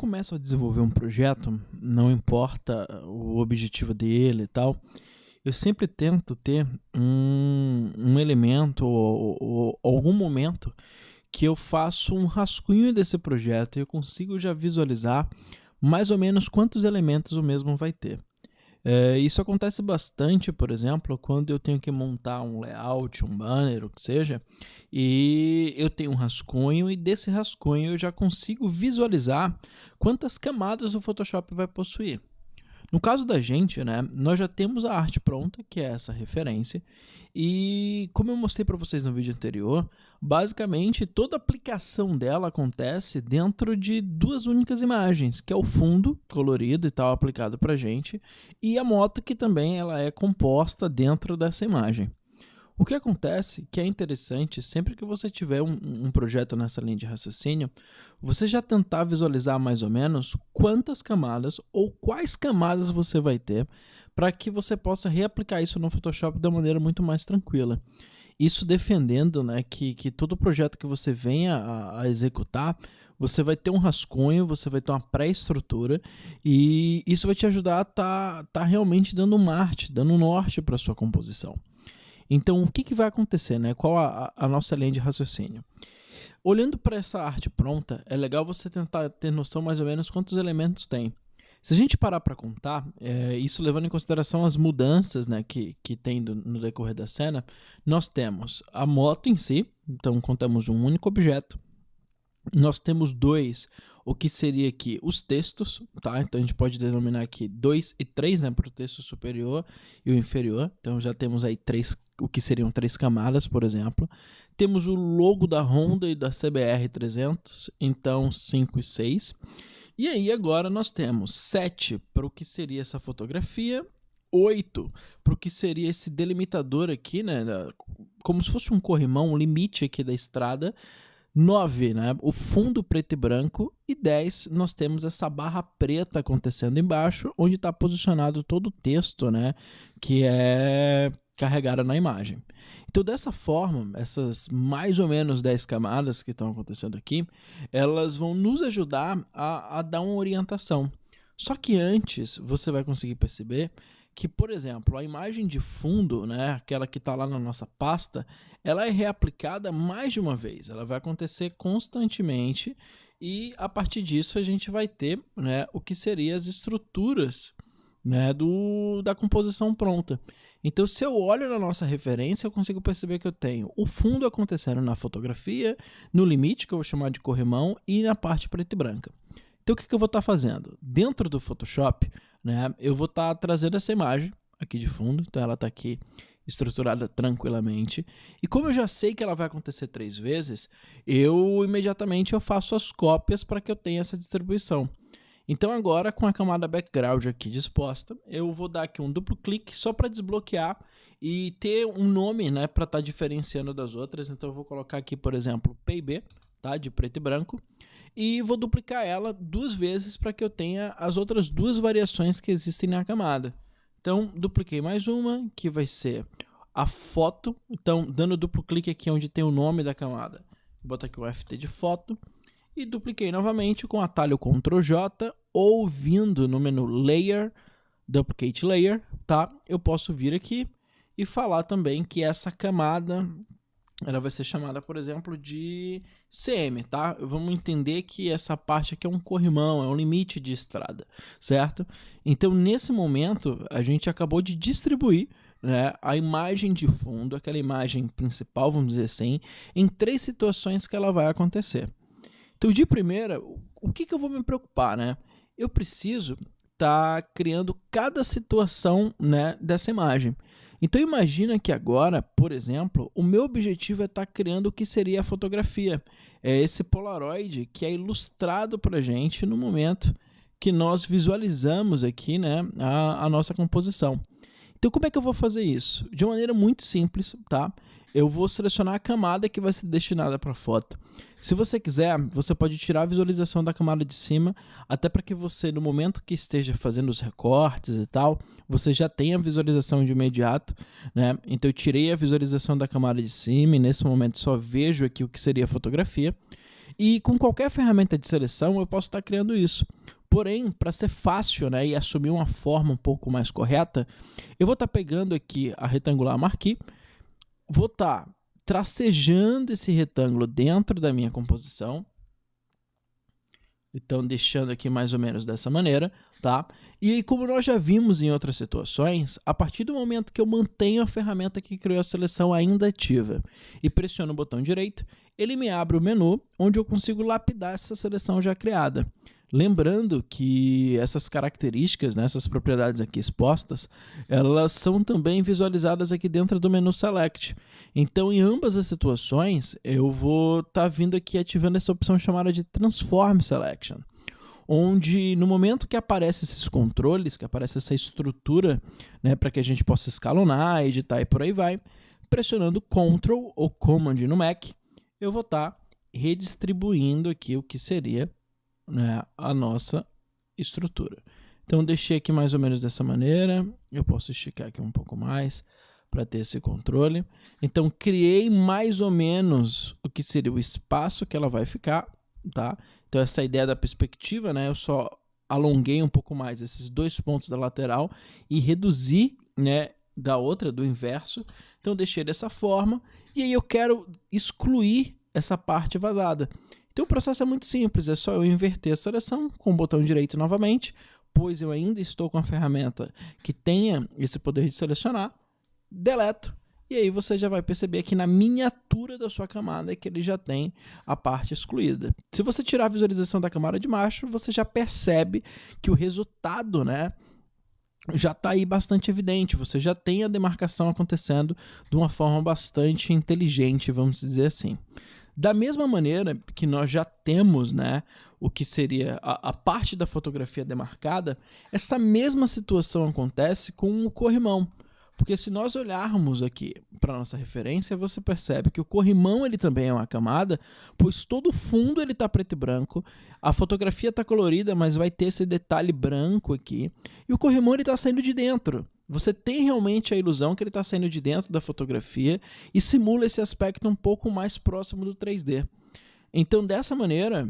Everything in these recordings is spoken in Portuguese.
começo a desenvolver um projeto, não importa o objetivo dele e tal, eu sempre tento ter um elemento ou algum momento que eu faço um rascunho desse projeto e eu consigo já visualizar mais ou menos quantos elementos o mesmo vai ter. Isso acontece bastante, por exemplo, quando eu tenho que montar um layout, um banner, o que seja, e eu tenho um rascunho e desse rascunho eu já consigo visualizar quantas camadas o Photoshop vai possuir. No caso da gente, né, nós já temos a arte pronta, que é essa referência, e como eu mostrei para vocês no vídeo anterior, basicamente toda a aplicação dela acontece dentro de duas únicas imagens, que é o fundo colorido e tal aplicado para gente, e a moto que também ela é composta dentro dessa imagem. O que acontece, que é interessante, sempre que você tiver um projeto nessa linha de raciocínio, você já tentar visualizar mais ou menos quantas camadas ou quais camadas você vai ter para que você possa reaplicar isso no Photoshop da maneira muito mais tranquila. Isso defendendo, né, que todo projeto que você venha a executar, você vai ter um rascunho, você vai ter uma pré-estrutura e isso vai te ajudar a tá realmente dando um arte, dando um norte para a sua composição. Então, o que vai acontecer, né? Qual a nossa linha de raciocínio? Olhando para essa arte pronta, é legal você tentar ter noção mais ou menos quantos elementos tem. Se a gente parar para contar, isso levando em consideração as mudanças, né, que tem no decorrer da cena, nós temos a moto em si, então contamos um único objeto. Nós temos dois, o que seria aqui os textos, tá? Então a gente pode denominar aqui 2 e 3, né, para o texto superior e o inferior. Então já temos aí três, o que seriam 3 camadas, por exemplo. Temos o logo da Honda e da CBR 300, então 5 e 6. E aí agora nós temos 7 para o que seria essa fotografia, 8 para o que seria esse delimitador aqui, né, como se fosse um corrimão, um limite aqui da estrada. 9, né, o fundo preto e branco, e 10, nós temos essa barra preta acontecendo embaixo, onde está posicionado todo o texto, né, que é carregado na imagem. Então, dessa forma, essas mais ou menos 10 camadas que estão acontecendo aqui, elas vão nos ajudar a dar uma orientação. Só que antes, você vai conseguir perceber que, por exemplo, a imagem de fundo, né, aquela que está lá na nossa pasta, ela é reaplicada mais de uma vez. Ela vai acontecer constantemente e, a partir disso, a gente vai ter, né, o que seriam as estruturas, né, da composição pronta. Então, se eu olho na nossa referência, eu consigo perceber que eu tenho o fundo acontecendo na fotografia, no limite, que eu vou chamar de corrimão, e na parte preta e branca. Então, o que eu vou estar fazendo? Dentro do Photoshop, né, eu vou estar trazendo essa imagem aqui de fundo, então ela está aqui estruturada tranquilamente. E como eu já sei que ela vai acontecer 3 vezes, imediatamente eu faço as cópias para que eu tenha essa distribuição. Então agora, com a camada background aqui disposta, eu vou dar aqui um duplo clique só para desbloquear e ter um nome, né, para estar diferenciando das outras. Então eu vou colocar aqui, por exemplo, PB, tá, de preto e branco. E vou duplicar ela 2 vezes para que eu tenha as outras 2 variações que existem na camada. Então, dupliquei mais uma, que vai ser a foto. Então, dando duplo clique aqui onde tem o nome da camada, vou botar aqui o FT de foto. E dupliquei novamente com o atalho Ctrl J, ou vindo no menu Layer, Duplicate Layer, tá? Eu posso vir aqui e falar também que essa camada ela vai ser chamada, por exemplo, de CM, tá? Vamos entender que essa parte aqui é um corrimão, é um limite de estrada, certo? Então, nesse momento, a gente acabou de distribuir, né, a imagem de fundo, aquela imagem principal, vamos dizer assim, em 3 situações que ela vai acontecer. Então, de primeira, o que eu vou me preocupar, né? Eu preciso estar criando cada situação, né, dessa imagem. Então imagina que agora, por exemplo, o meu objetivo é estar criando o que seria a fotografia. É esse Polaroid que é ilustrado para a gente no momento que nós visualizamos aqui, né, a nossa composição. Então como é que eu vou fazer isso? De uma maneira muito simples, tá? Eu vou selecionar a camada que vai ser destinada para a foto. Se você quiser, você pode tirar a visualização da camada de cima, até para que você, no momento que esteja fazendo os recortes e tal, você já tenha a visualização de imediato, né? Então eu tirei a visualização da camada de cima e nesse momento só vejo aqui o que seria a fotografia. E com qualquer ferramenta de seleção eu posso estar criando isso. Porém, para ser fácil, né, e assumir uma forma um pouco mais correta, eu vou estar pegando aqui a retangular marquee, vou estar tracejando esse retângulo dentro da minha composição. Então, deixando aqui mais ou menos dessa maneira, tá? E aí, como nós já vimos em outras situações, a partir do momento que eu mantenho a ferramenta que criou a seleção ainda ativa e pressiono o botão direito, ele me abre o menu onde eu consigo lapidar essa seleção já criada. Lembrando que essas características, né, essas propriedades aqui expostas, elas são também visualizadas aqui dentro do menu Select. Então, em ambas as situações, eu vou estar vindo aqui ativando essa opção chamada de Transform Selection, onde no momento que aparecem esses controles, que aparece essa estrutura, né, para que a gente possa escalonar, editar e por aí vai, pressionando Ctrl ou Command no Mac, eu vou estar redistribuindo aqui o que seria, né, a nossa estrutura. Então, deixei aqui mais ou menos dessa maneira. Eu posso esticar aqui um pouco mais para ter esse controle. Então, criei mais ou menos o que seria o espaço que ela vai ficar, tá? Então, essa ideia da perspectiva, né, eu só alonguei um pouco mais esses dois pontos da lateral e reduzi, né, da outra, do inverso. Então, deixei dessa forma. E aí eu quero excluir essa parte vazada. Então, o processo é muito simples, é só eu inverter a seleção com o botão direito novamente, pois eu ainda estou com a ferramenta que tenha esse poder de selecionar, deleto, e aí você já vai perceber que na miniatura da sua camada é que ele já tem a parte excluída. Se você tirar a visualização da camada de baixo, você já percebe que o resultado, né, já está aí bastante evidente, você já tem a demarcação acontecendo de uma forma bastante inteligente, vamos dizer assim. Da mesma maneira que nós já temos, né, o que seria a parte da fotografia demarcada, essa mesma situação acontece com o corrimão. Porque se nós olharmos aqui para a nossa referência, você percebe que o corrimão ele também é uma camada, pois todo o fundo ele está preto e branco, a fotografia está colorida, mas vai ter esse detalhe branco aqui, e o corrimão ele está saindo de dentro. Você tem realmente a ilusão que ele está saindo de dentro da fotografia e simula esse aspecto um pouco mais próximo do 3D. Então, dessa maneira,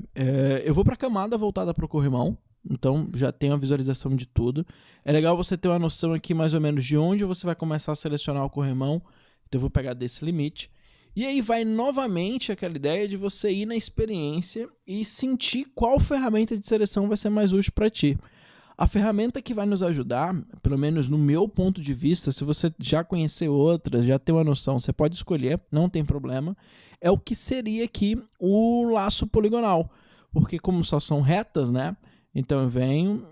eu vou para a camada voltada para o corrimão, então já tenho a visualização de tudo. É legal você ter uma noção aqui mais ou menos de onde você vai começar a selecionar o corrimão, então eu vou pegar desse limite. E aí vai novamente aquela ideia de você ir na experiência e sentir qual ferramenta de seleção vai ser mais útil para ti. A ferramenta que vai nos ajudar, pelo menos no meu ponto de vista, se você já conhecer outras, já ter uma noção, você pode escolher, não tem problema, é o que seria aqui o laço poligonal. Porque como só são retas, né? Então eu venho,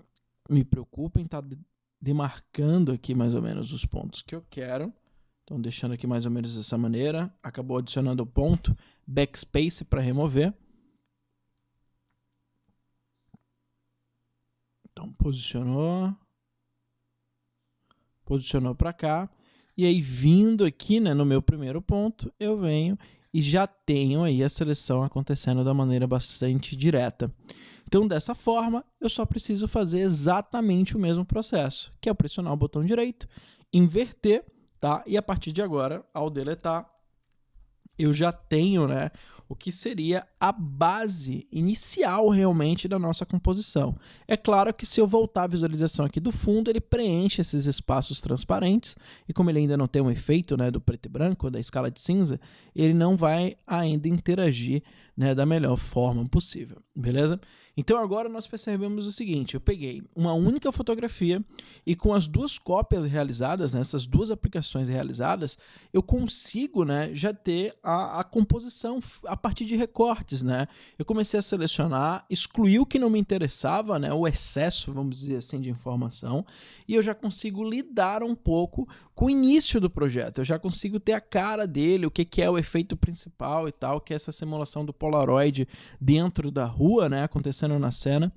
me preocupo em estar demarcando aqui mais ou menos os pontos que eu quero. Então deixando aqui mais ou menos dessa maneira, acabou adicionando o ponto, backspace para remover. Então, posicionou para cá, e aí vindo aqui, né, no meu primeiro ponto, eu venho e já tenho aí a seleção acontecendo da maneira bastante direta. Então, dessa forma, eu só preciso fazer exatamente o mesmo processo, que é pressionar o botão direito, inverter, tá? E a partir de agora, ao deletar, eu já tenho, né, o que seria a base inicial realmente da nossa composição. É claro que se eu voltar a visualização aqui do fundo, ele preenche esses espaços transparentes, e como ele ainda não tem um efeito, né, do preto e branco, da escala de cinza, ele não vai ainda interagir, né, da melhor forma possível, beleza? Então agora nós percebemos o seguinte, eu peguei uma única fotografia e com as duas cópias realizadas, né, essas duas aplicações realizadas, eu consigo, né, já ter a composição a partir de recortes, né? Eu comecei a selecionar, excluir o que não me interessava, né, o excesso, vamos dizer assim, de informação, e eu já consigo lidar um pouco com o início do projeto, eu já consigo ter a cara dele, o que é o efeito principal e tal, que é essa simulação do Polaroid dentro da rua, né, acontecendo na cena,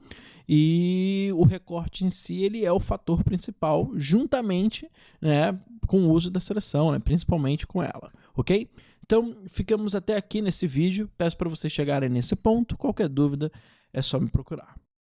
e o recorte em si ele é o fator principal, juntamente, né, com o uso da seleção, né, principalmente com ela, ok? Então, ficamos até aqui nesse vídeo, peço para vocês chegarem nesse ponto, qualquer dúvida é só me procurar.